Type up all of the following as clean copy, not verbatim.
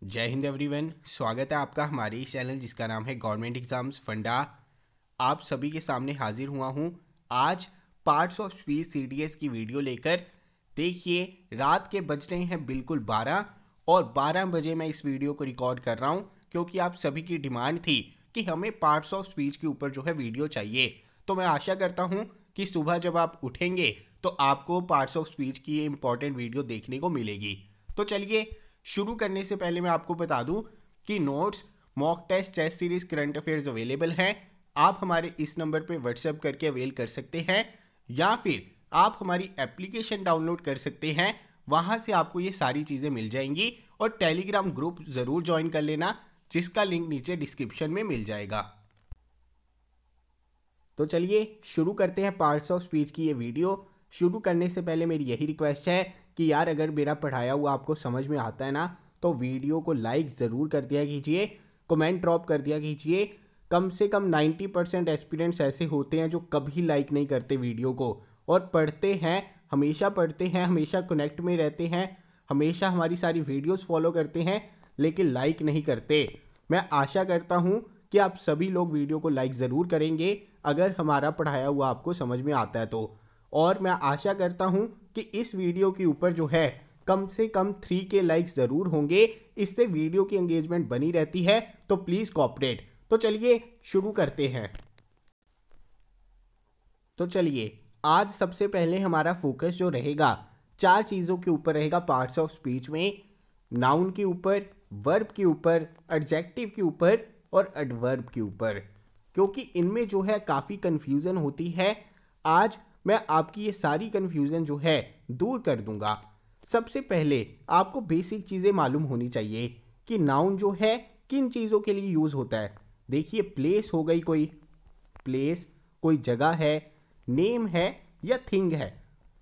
जय हिंद एवरीवन। स्वागत है आपका हमारे इस चैनल जिसका नाम है गवर्नमेंट एग्जाम्स फंडा। आप सभी के सामने हाजिर हुआ हूं आज पार्ट्स ऑफ स्पीच सीडीएस की वीडियो लेकर। देखिए, रात के बज रहे हैं बिल्कुल 12 और 12 बजे मैं इस वीडियो को रिकॉर्ड कर रहा हूं क्योंकि आप सभी की डिमांड थी कि हमें पार्ट्स ऑफ स्पीच के ऊपर जो है वीडियो चाहिए। तो मैं आशा करता हूं कि सुबह जब आप उठेंगे तो आपको पार्ट्स ऑफ स्पीच की ये इंपॉर्टेंट वीडियो देखने को मिलेगी। तो चलिए, शुरू करने से पहले मैं आपको बता दूं कि notes, mock test, test series, current affairs available हैं। आप हमारे इस नंबर पे व्हाट्सएप करके अवेल कर सकते हैं या फिर आप हमारी एप्लीकेशन डाउनलोड कर सकते हैं। वहां से आपको ये सारी चीज़ें मिल जाएंगी और टेलीग्राम ग्रुप ज़रूर ज्वाइन कर लेना जिसका लिंक नीचे डिस्क्रिप्शन में मिल जाएगा। तो चलिए शुरू करते हैं पार्ट्स ऑफ स्पीच की ये वीडियो। शुरू करने से पहले मेरी यही रिक्वेस्ट है कि यार अगर मेरा पढ़ाया हुआ आपको समझ में आता है ना तो वीडियो को लाइक ज़रूर कर दिया कीजिए, कमेंट ड्रॉप कर दिया कीजिए। कम से कम 90% एस्पिरेंट्स ऐसे होते हैं जो कभी लाइक नहीं करते वीडियो को और पढ़ते हैं, हमेशा पढ़ते हैं, हमेशा कनेक्ट में रहते हैं, हमेशा हमारी सारी वीडियोस फॉलो करते हैं लेकिन लाइक नहीं करते। मैं आशा करता हूँ कि आप सभी लोग वीडियो को लाइक ज़रूर करेंगे अगर हमारा पढ़ाया हुआ आपको समझ में आता है तो। और मैं आशा करता हूं कि इस वीडियो के ऊपर जो है कम से कम 3 के लाइक्स ज़रूर होंगे। इससे वीडियो की एंगेजमेंट बनी रहती है, तो प्लीज़ कोऑपरेट। तो चलिए शुरू करते हैं। तो चलिए, आज सबसे पहले हमारा फोकस जो रहेगा 4 चीज़ों के ऊपर रहेगा पार्ट्स ऑफ स्पीच में। नाउन के ऊपर, वर्ब के ऊपर, एडजेक्टिव के ऊपर और एडवर्ब के ऊपर, क्योंकि इनमें जो है काफ़ी कन्फ्यूज़न होती है। आज मैं आपकी ये सारी कन्फ्यूज़न जो है दूर कर दूंगा। सबसे पहले आपको बेसिक चीज़ें मालूम होनी चाहिए कि नाउन जो है किन चीज़ों के लिए यूज़ होता है। देखिए, प्लेस हो गई, कोई प्लेस कोई जगह है, नेम है या थिंग है।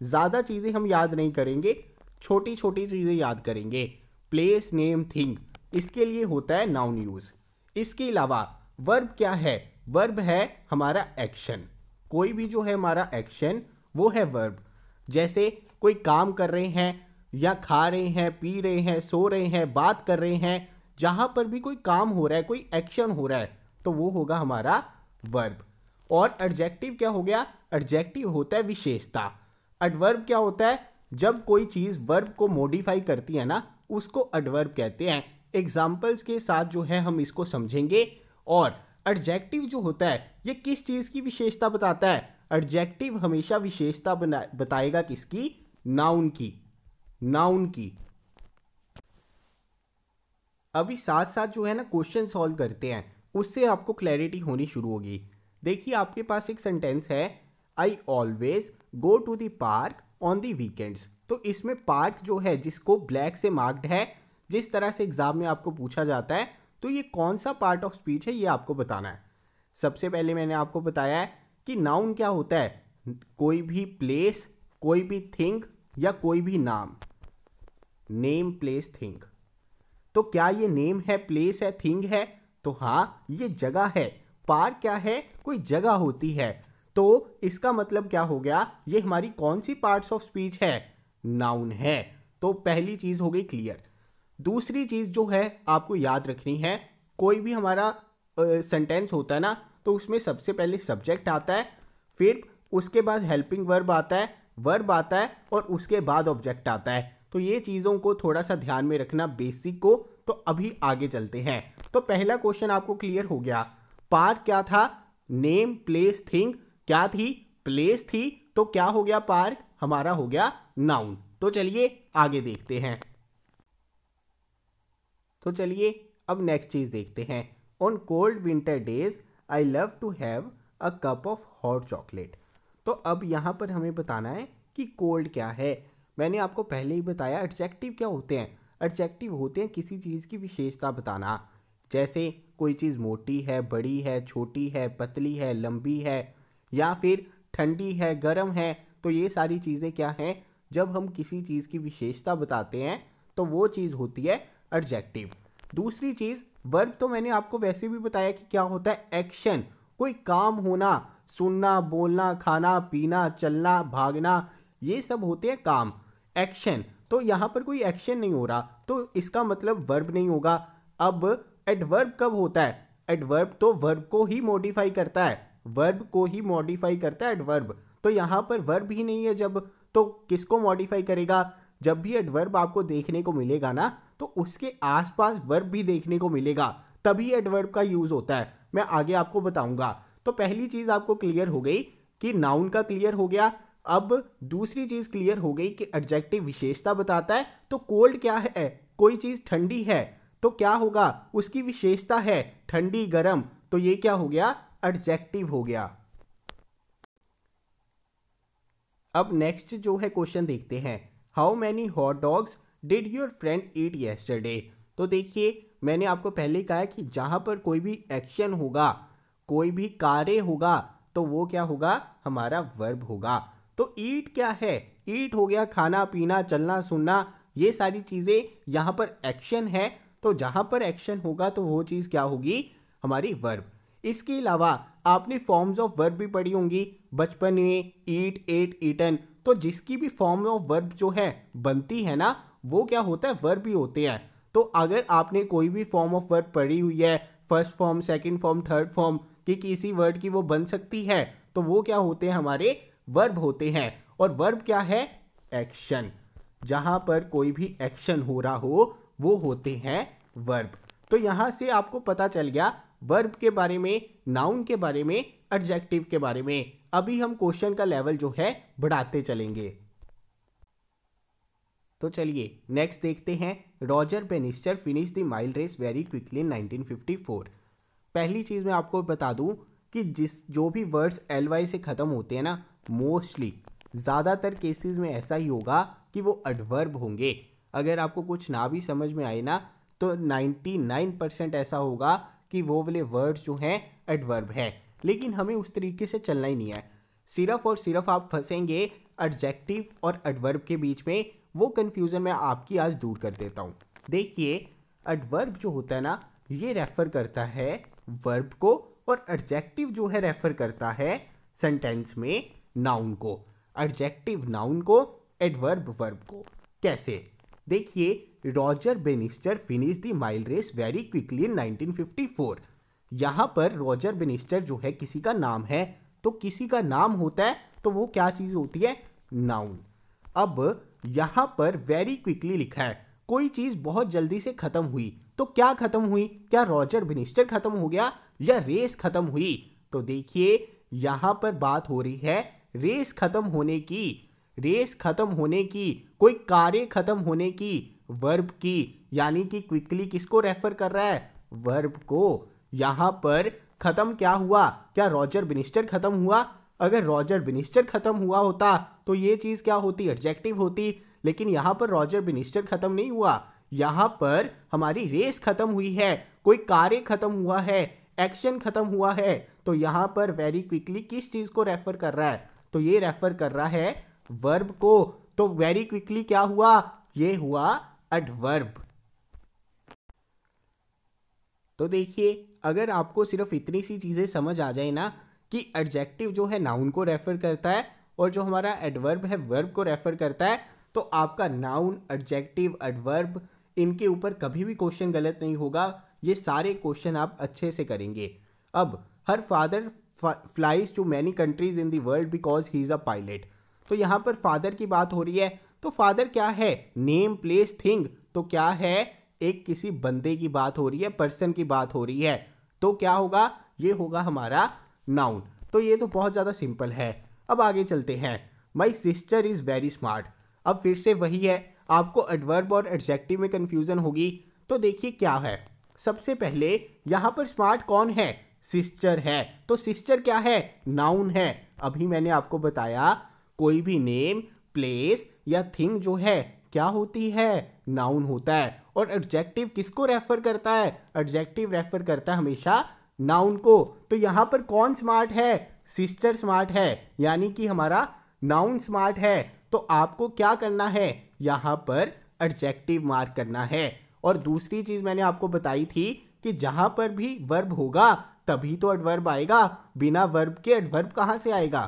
ज़्यादा चीज़ें हम याद नहीं करेंगे, छोटी छोटी चीज़ें याद करेंगे। प्लेस, नेम, थिंग, इसके लिए होता है नाउन यूज़। इसके अलावा वर्ब क्या है? वर्ब है हमारा एक्शन। कोई भी जो है हमारा एक्शन वो है वर्ब। जैसे कोई काम कर रहे हैं या खा रहे हैं, पी रहे हैं, सो रहे हैं, बात कर रहे हैं, जहां पर भी कोई काम हो रहा है, कोई एक्शन हो रहा है, तो वो होगा हमारा वर्ब। और एडजेक्टिव क्या हो गया? एडजेक्टिव होता है विशेषता। एडवर्ब क्या होता है? जब कोई चीज़ वर्ब को मॉडिफाई करती है ना, उसको एडवर्ब कहते हैं। एग्जाम्पल्स के साथ जो है हम इसको समझेंगे। और एडजेक्टिव जो होता है ये किस चीज़ की विशेषता बताता है? एडजेक्टिव हमेशा विशेषता बताएगा किसकी? नाउन की। नाउन की। अभी साथ साथ जो है ना क्वेश्चन सॉल्व करते हैं, उससे आपको क्लैरिटी होनी शुरू होगी। देखिए, आपके पास एक सेंटेंस है, I always go to the park on the weekends. तो इसमें पार्क जो है जिसको ब्लैक से मार्क्ड है, जिस तरह से एग्जाम में आपको पूछा जाता है, तो ये कौन सा पार्ट ऑफ स्पीच है ये आपको बताना है। सबसे पहले मैंने आपको बताया है कि नाउन क्या होता है? कोई भी प्लेस, कोई भी थिंग या कोई भी नाम। Name, place, thing. तो क्या ये नेम है, प्लेस है, थिंग है? तो हाँ, ये जगह है। पार्क क्या है? कोई जगह होती है। तो इसका मतलब क्या हो गया? ये हमारी कौन सी पार्ट्स ऑफ स्पीच है? नाउन है। तो पहली चीज हो गई क्लियर। दूसरी चीज जो है आपको याद रखनी है, कोई भी हमारा सेंटेंस होता है ना, तो उसमें सबसे पहले सब्जेक्ट आता है, फिर उसके बाद हेल्पिंग वर्ब आता है, वर्ब आता है और उसके बाद ऑब्जेक्ट आता है। तो ये चीज़ों को थोड़ा सा ध्यान में रखना बेसिक को। तो अभी आगे चलते हैं। तो पहला क्वेश्चन आपको क्लियर हो गया। पार्क क्या था? Name, place, thing. क्या थी? प्लेस थी। तो क्या हो गया? पार्क हमारा हो गया नाउन। तो चलिए आगे देखते हैं। तो चलिए अब नेक्स्ट चीज देखते हैं। On cold winter days I love to have a cup of hot chocolate. तो अब यहाँ पर हमें बताना है कि कोल्ड क्या है। मैंने आपको पहले ही बताया एडजेक्टिव क्या होते हैं। एडजेक्टिव होते हैं किसी चीज़ की विशेषता बताना। जैसे कोई चीज़ मोटी है, बड़ी है, छोटी है, पतली है, लंबी है, या फिर ठंडी है, गर्म है। तो ये सारी चीज़ें क्या हैं? जब हम किसी चीज़ की विशेषता बताते हैं तो वो चीज़ होती है एडजेक्टिव। दूसरी चीज़ वर्ब, तो मैंने आपको वैसे भी बताया कि क्या होता है? एक्शन। कोई काम होना, सुनना, बोलना, खाना, पीना, चलना, भागना, ये सब होते हैं काम, एक्शन। तो यहाँ पर कोई एक्शन नहीं हो रहा, तो इसका मतलब वर्ब नहीं होगा। अब एडवर्ब कब होता है? एडवर्ब तो वर्ब को ही मॉडिफाई करता है, वर्ब को ही मॉडिफाई करता है एडवर्ब। तो यहाँ पर वर्ब ही नहीं है जब, तो किसको मॉडिफाई करेगा? जब भी एडवर्ब आपको देखने को मिलेगा ना, तो उसके आसपास वर्ब भी देखने को मिलेगा, तभी एडवर्ब का यूज होता है। मैं आगे आपको बताऊंगा। तो पहली चीज आपको क्लियर हो गई कि नाउन का क्लियर हो गया। अब दूसरी चीज क्लियर हो गई कि एडजेक्टिव विशेषता बताता है। तो कोल्ड क्या है? कोई चीज ठंडी है तो क्या होगा? उसकी विशेषता है ठंडी गर्म, तो ये क्या हो गया? एडजेक्टिव हो गया। अब नेक्स्ट जो है क्वेश्चन देखते हैं, how many hot dogs did your friend eat yesterday? तो देखिए, मैंने आपको पहले कहा है कि जहां पर कोई भी एक्शन होगा, कोई भी कार्य होगा, तो वो क्या होगा? हमारा वर्ब होगा। तो ईट क्या है? ईट हो गया खाना पीना चलना सुनना, ये सारी चीजें यहाँ पर एक्शन है। तो जहां पर एक्शन होगा तो वो चीज क्या होगी? हमारी वर्ब। इसके अलावा आपने फॉर्म्स ऑफ वर्ब भी पढ़ी होंगी बचपन में, ईट, एट, ईटन। तो जिसकी भी फॉर्म ऑफ वर्ब जो है बनती है ना, वो क्या होता है? वर्ब ही होते हैं। तो अगर आपने कोई भी फॉर्म ऑफ वर्ब पढ़ी हुई है, first form, second form, third form, कि किसी वर्ड की वो बन सकती है, तो वो क्या होते हैं? हमारे वर्ब होते हैं। और वर्ब क्या है? एक्शन। जहां पर कोई भी एक्शन हो रहा हो वो होते हैं वर्ब। तो यहां से आपको पता चल गया वर्ब के बारे में, नाउन के बारे में, एडजेक्टिव के बारे में। अभी हम क्वेश्चन का लेवल जो है बढ़ाते चलेंगे। तो चलिए नेक्स्ट देखते हैं, Roger Bannister finish the mile race very quickly in 1954। पहली चीज मैं आपको बता दूं कि जो भी वर्ड्स ly से खत्म होते हैं ना, मोस्टली ज्यादातर केसेस में ऐसा ही होगा कि वो एडवर्ब होंगे। अगर आपको कुछ ना भी समझ में आए ना, तो 99% ऐसा होगा कि वो वाले वर्ड्स जो हैं एडवर्ब है। लेकिन हमें उस तरीके से चलना ही नहीं है। सिर्फ और सिर्फ आप फंसेंगे एडजेक्टिव और एडवर्ब के बीच में। वो कंफ्यूजन मैं आपकी आज दूर कर देता हूँ। देखिए, एडवर्ब जो होता है ना, ये रेफर करता है वर्ब को, और एडजेक्टिव जो है रेफर करता है सेंटेंस में नाउन को। एडजेक्टिव नाउन को, एडवर्ब वर्ब को। कैसे? देखिए, Roger Bannister finish the mile race very quickly in 1954। यहां पर रॉजर बेनिस्टर जो है किसी का नाम है, तो किसी का नाम होता है तो वो क्या चीज होती है? नाउन। अब यहां पर वेरी क्विकली लिखा है, कोई चीज बहुत जल्दी से खत्म हुई। तो क्या खत्म हुई? क्या रॉजर बेनिस्टर खत्म हो गया या रेस खत्म हुई? तो देखिए, यहां पर बात हो रही है रेस खत्म होने की। रेस खत्म होने की, कोई कार्य खत्म होने की, वर्ब की। यानी कि क्विकली किसको रेफर कर रहा है? वर्ब को। यहां पर खत्म क्या हुआ? क्या रॉजर बेनिस्टर खत्म हुआ? अगर रॉजर बेनिस्टर खत्म हुआ होता तो ये चीज क्या होती? एडजेक्टिव होती। लेकिन यहां पर रॉजर बेनिस्टर खत्म नहीं हुआ, यहां पर हमारी रेस खत्म हुई है, कोई कार्य खत्म हुआ है, एक्शन खत्म हुआ है। तो यहां पर वेरी क्विकली किस चीज को रेफर कर रहा है? तो ये रेफर कर रहा है वर्ब को। तो वेरी क्विकली क्या हुआ? ये हुआ एडवर्ब। तो देखिए, अगर आपको सिर्फ इतनी सी चीजें समझ आ जाए ना कि एडजेक्टिव जो है नाउन को रेफर करता है और जो हमारा एडवर्ब है वर्ब को रेफर करता है, तो आपका नाउन, एडजेक्टिव, एडवर्ब, इनके ऊपर कभी भी क्वेश्चन गलत नहीं होगा। ये सारे क्वेश्चन आप अच्छे से करेंगे। अब her father flies to many countries in the world because he is a pilot. तो यहाँ पर फादर की बात हो रही है। तो फादर क्या है? Name, place, thing. तो क्या है? एक किसी बंदे की बात हो रही है, पर्सन की बात हो रही है। तो क्या होगा? ये होगा हमारा नाउन। तो ये तो बहुत ज़्यादा सिंपल है। अब आगे चलते हैं। My sister is very smart. अब फिर से वही है, आपको एडवर्ब और एडजेक्टिव में कंफ्यूजन होगी। तो देखिए क्या है, सबसे पहले यहाँ पर स्मार्ट कौन है? सिस्टर है। तो सिस्टर क्या है? नाउन है। अभी मैंने आपको बताया कोई भी नेम, प्लेस या थिंग जो है क्या होती है? नाउन होता है। और एडजेक्टिव किसको रेफर करता है? एडजेक्टिव रेफर करता है हमेशा नाउन को। तो यहां पर कौन स्मार्ट है? सिस्टर स्मार्ट है, यानी कि हमारा नाउन स्मार्ट है। तो आपको क्या करना है? यहां पर एडजेक्टिव मार्क करना है। और दूसरी चीज मैंने आपको बताई थी कि जहां पर भी वर्ब होगा तभी तो एडवर्ब आएगा, बिना वर्ब के एडवर्ब कहां से आएगा?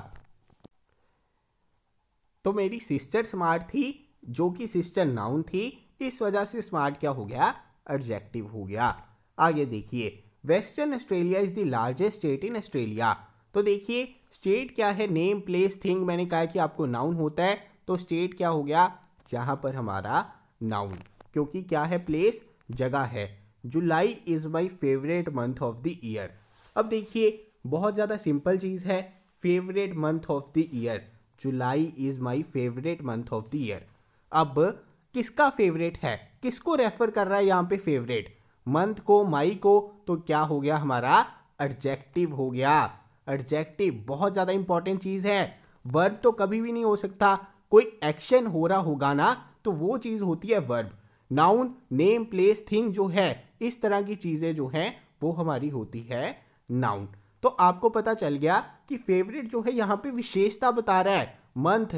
तो मेरी सिस्टर स्मार्ट थी, जो कि सिस्टर नाउन थी, इस वजह से स्मार्ट क्या हो गया, एडजेक्टिव हो गया। आगे देखिए, western Australia is the largest state in Australia. तो देखिए स्टेट क्या है, नेम प्लेस थिंग, मैंने कहा कि आपको नाउन होता है, तो स्टेट क्या हो गया यहाँ पर हमारा नाउन, क्योंकि क्या है, प्लेस जगह है। जुलाई is my favourite month of the year. अब देखिए बहुत ज़्यादा सिंपल चीज़ है, favourite month of the year, July is my favourite month of the year. अब किसका फेवरेट है, किसको रेफर कर रहा है यहाँ पे फेवरेट, मंथ को, माई को, तो क्या हो गया हमारा एडजेक्टिव हो गया। एडजेक्टिव बहुत ज़्यादा इंपॉर्टेंट चीज़ है। वर्ब तो कभी भी नहीं हो सकता, कोई एक्शन हो रहा होगा ना तो वो चीज़ होती है verb. Noun, name place thing जो है, इस तरह की चीज़ें जो हैं वो हमारी होती है नाउन। तो आपको पता चल गया कि फेवरेट जो है यहाँ पे विशेषता बता रहा है, मंथ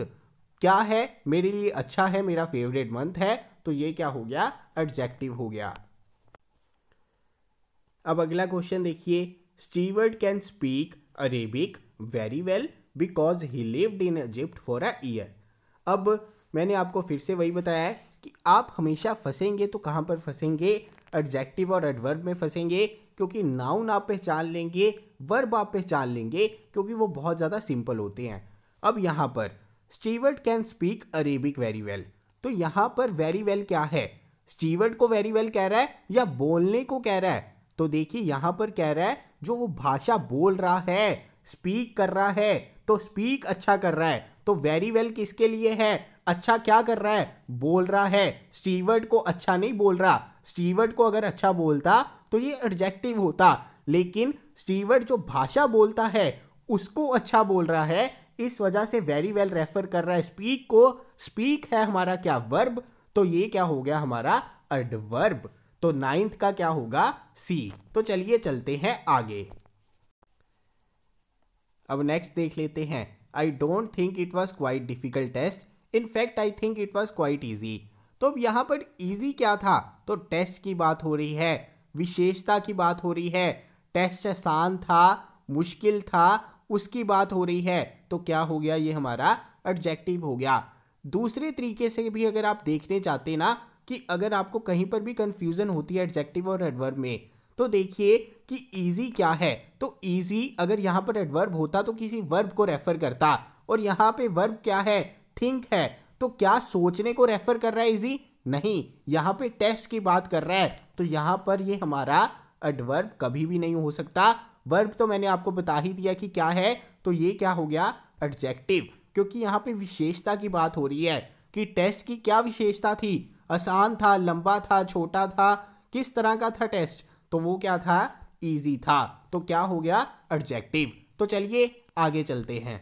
क्या है मेरे लिए अच्छा है, मेरा फेवरेट मंथ है, तो ये क्या हो गया, एडजेक्टिव हो गया। अब अगला क्वेश्चन देखिए, Stewart can speak Arabic very well because he lived in Egypt for a year. अब मैंने आपको फिर से वही बताया है कि आप हमेशा फंसेंगे तो कहाँ पर फंसेंगे, एडजेक्टिव और एडवर्ब में फंसेंगे, क्योंकि नाउन आप पहचान लेंगे, वर्ब आप पहचान लेंगे, क्योंकि वो बहुत ज़्यादा सिंपल होते हैं। अब यहाँ पर Stewart can speak Arabic very well, तो यहाँ पर वेरी वेल क्या है, स्टीवर्ट को वेरी वेल कह रहा है या बोलने को कह रहा है, तो देखिए यहाँ पर कह रहा है जो वो भाषा बोल रहा है, स्पीक कर रहा है, तो स्पीक अच्छा कर रहा है, तो वेरी वेल किसके लिए है, अच्छा क्या कर रहा है, बोल रहा है। स्टीवर्ट को अच्छा नहीं बोल रहा, स्टीवर्ट को अगर अच्छा बोलता तो ये एडजेक्टिव होता, लेकिन स्टीवर्ट जो भाषा बोलता है उसको अच्छा बोल रहा है, इस वजह से वेरी वेल रेफर कर रहा है स्पीक को। स्पीक है हमारा क्या, वर्ब, तो ये क्या हो गया हमारा एडवर्ब। तो नाइन्थ का क्या होगा, सी। तो चलिए चलते हैं आगे। अब नेक्स्ट देख लेते हैं, I don't think it was quite difficult test, in fact I think it was quite easy. तो अब यहाँ पर ईजी क्या था, तो टेस्ट की बात हो रही है, विशेषता की बात हो रही है, टेस्ट आसान था, मुश्किल था, उसकी बात हो रही है, तो क्या हो गया, ये हमारा एडजेक्टिव हो गया। दूसरे तरीके से भी अगर आप देखने चाहते ना कि अगर आपको कहीं पर भी कंफ्यूजन होती है एडजेक्टिव और एडवर्ब में, तो देखिए कि इजी क्या है, तो इजी अगर यहाँ पर एडवर्ब होता तो किसी वर्ब को रेफर करता, और यहाँ पे वर्ब क्या है, थिंक है, तो क्या सोचने को रेफर कर रहा है इजी, नहीं, यहाँ पे टेस्ट की बात कर रहा है, तो यहाँ पर ये हमारा एडवर्ब कभी भी नहीं हो सकता। वर्ब तो मैंने आपको बता ही दिया कि क्या है, तो ये क्या हो गया एडजेक्टिव, क्योंकि यहाँ पे विशेषता की बात हो रही है कि टेस्ट की क्या विशेषता थी, आसान था, लंबा था, छोटा था, किस तरह का था टेस्ट, तो वो क्या था, इजी था, तो क्या हो गया एडजेक्टिव। तो चलिए आगे चलते हैं।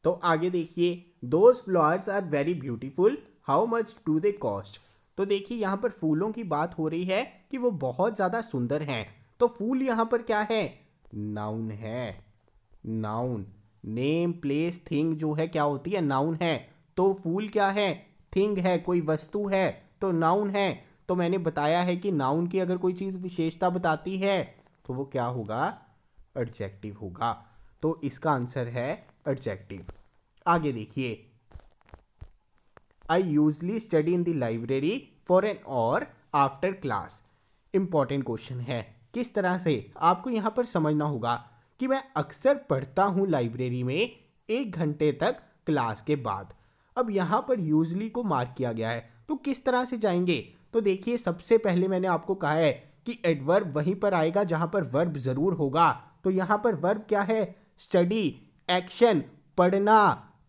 तो आगे देखिए, those flowers are very beautiful, how much do they cost. तो देखिए यहाँ पर फूलों की बात हो रही है कि वो बहुत ज़्यादा सुंदर हैं, तो फूल यहाँ पर क्या है, नाउन है, नाउन। नेम प्लेस थिंग जो है क्या होती है, नाउन है, तो फूल क्या है, थिंग है, कोई वस्तु है, तो नाउन है। तो मैंने बताया है कि नाउन की अगर कोई चीज़ विशेषता बताती है तो वो क्या होगा, एडजेक्टिव होगा, तो इसका आंसर है एडजेक्टिव। आगे देखिए, I usually study in the library for an hour after class. Important question है, किस तरह से आपको यहाँ पर समझना होगा कि मैं अक्सर पढ़ता हूँ लाइब्रेरी में 1 घंटे तक क्लास के बाद। अब यहाँ पर यूजली को मार्क किया गया है, तो किस तरह से जाएंगे, तो देखिए सबसे पहले मैंने आपको कहा है कि एडवर्ब वहीं पर आएगा जहाँ पर वर्ब ज़रूर होगा, तो यहाँ पर वर्ब क्या है, स्टडी, एक्शन, पढ़ना,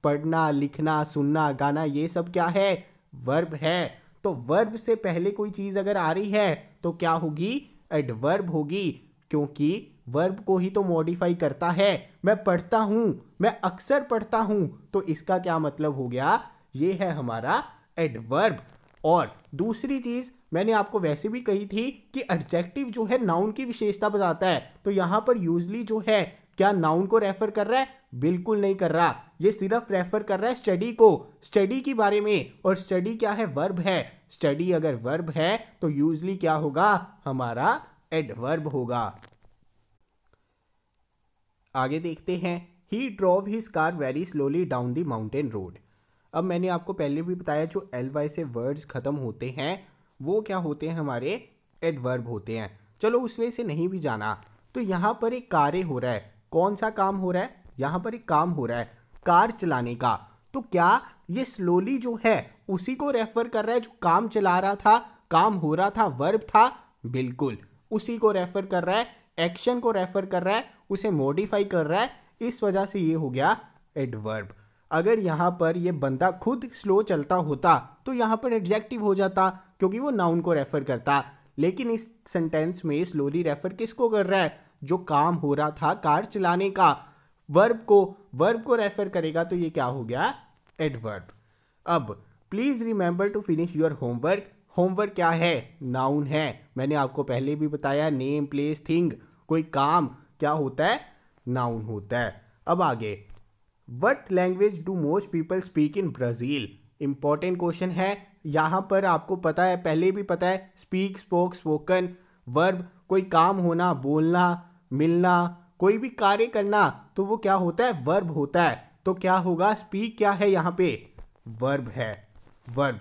पढ़ना, लिखना, सुनना, गाना, ये सब क्या है, वर्ब है। तो वर्ब से पहले कोई चीज़ अगर आ रही है तो क्या होगी, एडवर्ब होगी, क्योंकि वर्ब को ही तो मॉडिफाई करता है। मैं पढ़ता हूँ, मैं अक्सर पढ़ता हूँ, तो इसका क्या मतलब हो गया, ये है हमारा एडवर्ब। और दूसरी चीज़ मैंने आपको वैसे भी कही थी कि एडजेक्टिव जो है नाउन की विशेषता बताता है, तो यहाँ पर यूजली जो है क्या नाउन को रेफर कर रहा है, बिल्कुल नहीं कर रहा, ये सिर्फ रेफर कर रहा है स्टडी को, स्टडी के बारे में, और स्टडी क्या है, वर्ब है। स्टडी अगर वर्ब है तो यूजली क्या होगा, हमारा एडवर्ब होगा। आगे देखते हैं, he drove his car very slowly down the mountain road. अब मैंने आपको पहले भी बताया जो ly से वर्ड्स खत्म होते हैं वो क्या होते हैं, हमारे एडवर्ब होते हैं। चलो उसमें से नहीं भी जाना, तो यहाँ पर एक कार्य हो रहा है। कौन सा काम हो रहा है? यहाँ पर एक काम हो रहा है कार चलाने का। तो क्या ये स्लोली जो है उसी को रेफर कर रहा है जो काम चला रहा था, काम हो रहा था, वर्ब था? बिल्कुल उसी को रेफर कर रहा है, एक्शन को रेफर कर रहा है, उसे मॉडिफाई कर रहा है। इस वजह से ये हो गया एडवर्ब। अगर यहाँ पर ये बंदा खुद स्लो चलता होता तो यहाँ पर एडजेक्टिव हो जाता क्योंकि वो नाउन को रेफर करता। लेकिन इस सेंटेंस में स्लोली रेफर किसको कर रहा है? जो काम हो रहा था कार चलाने का, वर्ब को रेफर करेगा, तो ये क्या हो गया? एडवर्ब। अब please remember to finish your homework. Homework क्या है? नाउन है। मैंने आपको पहले भी बताया, नेम, प्लेस, थिंग, कोई काम क्या होता है? नाउन होता है। अब आगे, what language do most people speak in Brazil? Important question है। यहाँ पर आपको पता है, पहले भी पता है, स्पीक, स्पोक, स्पोकन, वर्ब कोई काम होना, बोलना, मिलना, कोई भी कार्य करना, तो वो क्या होता है? वर्ब होता है। तो क्या होगा? स्पीक क्या है यहाँ पे? वर्ब है, वर्ब।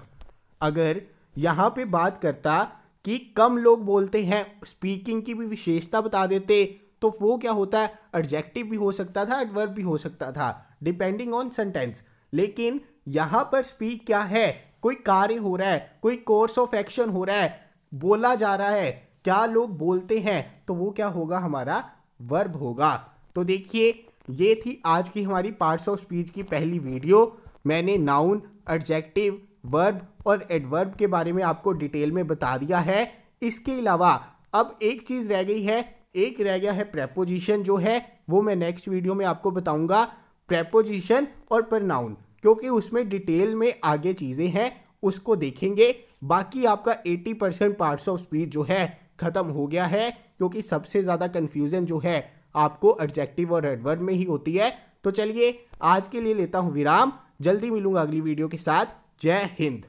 अगर यहाँ पे बात करता कि कम लोग बोलते हैं, स्पीकिंग की भी विशेषता बता देते, तो वो क्या होता है? एडजेक्टिव भी हो सकता था, एडवर्ब भी हो सकता था, डिपेंडिंग ऑन सेंटेंस। लेकिन यहाँ पर स्पीक क्या है? कोई कार्य हो रहा है, कोई कोर्स ऑफ एक्शन हो रहा है, बोला जा रहा है, क्या लोग बोलते हैं, तो वो क्या होगा? हमारा वर्ब होगा। तो देखिए, ये थी आज की हमारी पार्ट्स ऑफ स्पीच की पहली वीडियो। मैंने नाउन, एडजेक्टिव, वर्ब और एडवर्ब के बारे में आपको डिटेल में बता दिया है। इसके अलावा अब एक चीज़ रह गई है, एक रह गया है प्रेपोजिशन, जो है वो मैं नेक्स्ट वीडियो में आपको बताऊंगा। प्रेपोजिशन और प्रनाउन, क्योंकि उसमें डिटेल में आगे चीज़ें हैं, उसको देखेंगे। बाकी आपका 80% पार्ट्स ऑफ स्पीच जो है ख़त्म हो गया है, क्योंकि सबसे ज़्यादा कन्फ्यूज़न जो है आपको एडजेक्टिव और एडवर्ब में ही होती है। तो चलिए आज के लिए लेता हूँ विराम, जल्दी मिलूंगा अगली वीडियो के साथ। जय हिंद।